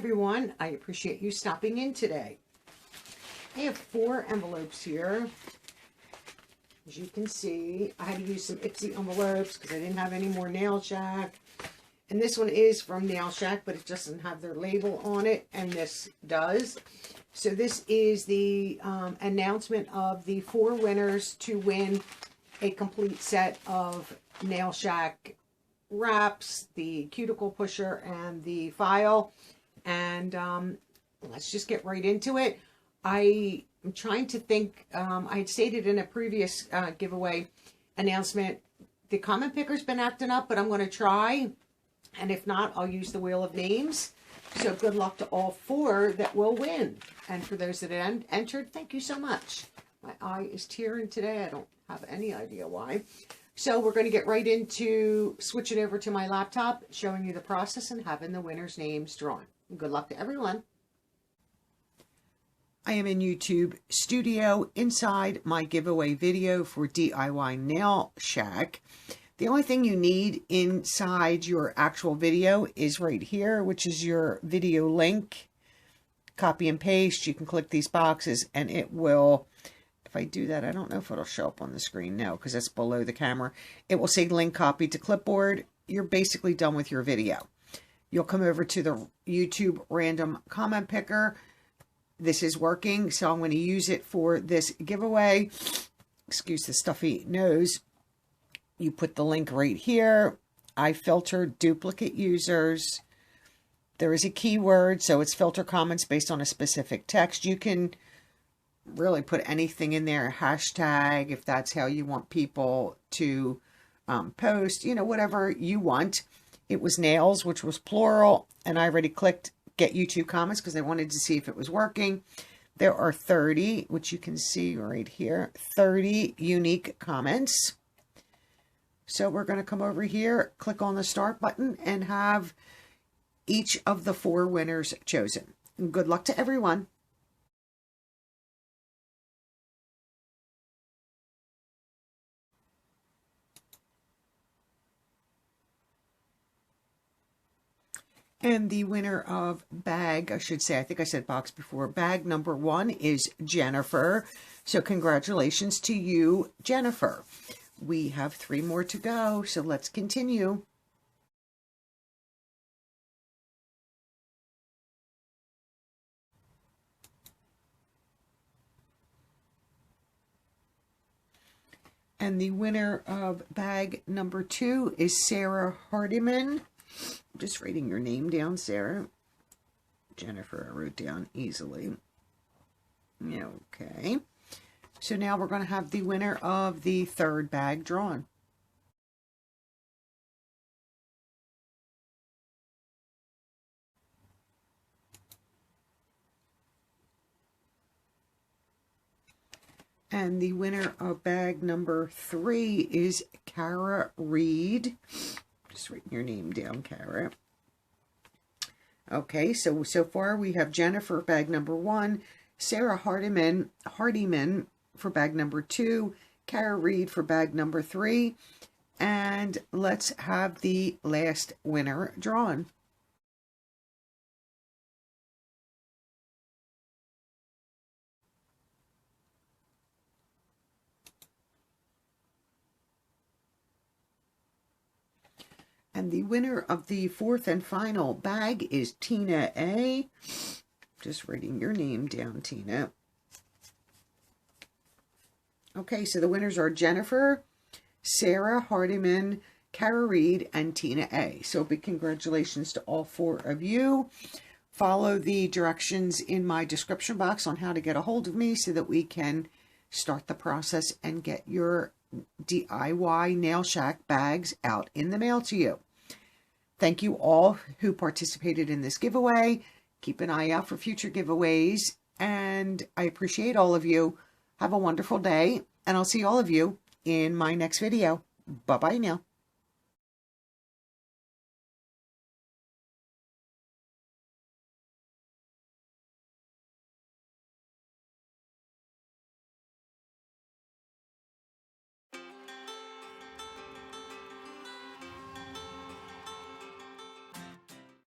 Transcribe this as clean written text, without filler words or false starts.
everyone. I appreciate you stopping in today. I have 4 envelopes here. As you can see, I had to use some Ipsy envelopes because I didn't have any more Nail Shack. And this one is from Nail Shack, but it doesn't have their label on it, and this does. So this is the announcement of the 4 winners to win a complete set of Nail Shack wraps, the cuticle pusher, and the file. And let's just get right into it. I am trying to think, I had stated in a previous giveaway announcement, the comment picker's been acting up, but I'm going to try. And if not, I'll use the Wheel of Names. So good luck to all 4 that will win. And for those that entered, thank you so much. My eye is tearing today. I don't have any idea why. So we're going to get right into switching over to my laptop, showing you the process and having the winners' names drawn. Good luck to everyone. I am in YouTube Studio inside my giveaway video for DIY Nail Shack. The only thing you need inside your actual video is right here, which is your video link. Copy and paste. You can click these boxes and it will, if I do that, I don't know if it'll show up on the screen. No, because that's below the camera. It will say link copied to clipboard. You're basically done with your video. You'll come over to the YouTube random comment picker. This is working, so I'm going to use it for this giveaway. Excuse the stuffy nose. You put the link right here. I filter duplicate users. There is a keyword, so it's filter comments based on a specific text. You can really put anything in there, a hashtag, if that's how you want people to post, you know, whatever you want. It was nails, which was plural, and I already clicked get YouTube comments because I wanted to see if it was working. There are 30, which you can see right here, 30 unique comments. So we're going to come over here, click on the start button, and have each of the 4 winners chosen. And good luck to everyone. And the winner of bag, I should say, I think I said box before, bag number 1 is Jennifer. So congratulations to you, Jennifer. We have 3 more to go, so let's continue. And the winner of bag number 2 is Sarah Hardiman. Just writing your name down, Sarah. Jennifer, I wrote down easily. Okay. So now we're going to have the winner of the 3rd bag drawn. And the winner of bag number 3 is Kara Reede. Just writing your name down, Kara. Okay, so far we have Jennifer, bag number 1, Sarah Hardiman for bag number 2, Kara Reede for bag number 3, and let's have the last winner drawn. And the winner of the 4th and final bag is Tina A. Just writing your name down, Tina. Okay, so the winners are Jennifer, Sarah Hardiman, Kara Reede, and Tina A. So big congratulations to all 4 of you. Follow the directions in my description box on how to get a hold of me so that we can start the process and get your DIY Nail Shack bags out in the mail to you. Thank you all who participated in this giveaway. Keep an eye out for future giveaways, and I appreciate all of you. Have a wonderful day, and I'll see all of you in my next video. Bye-bye now.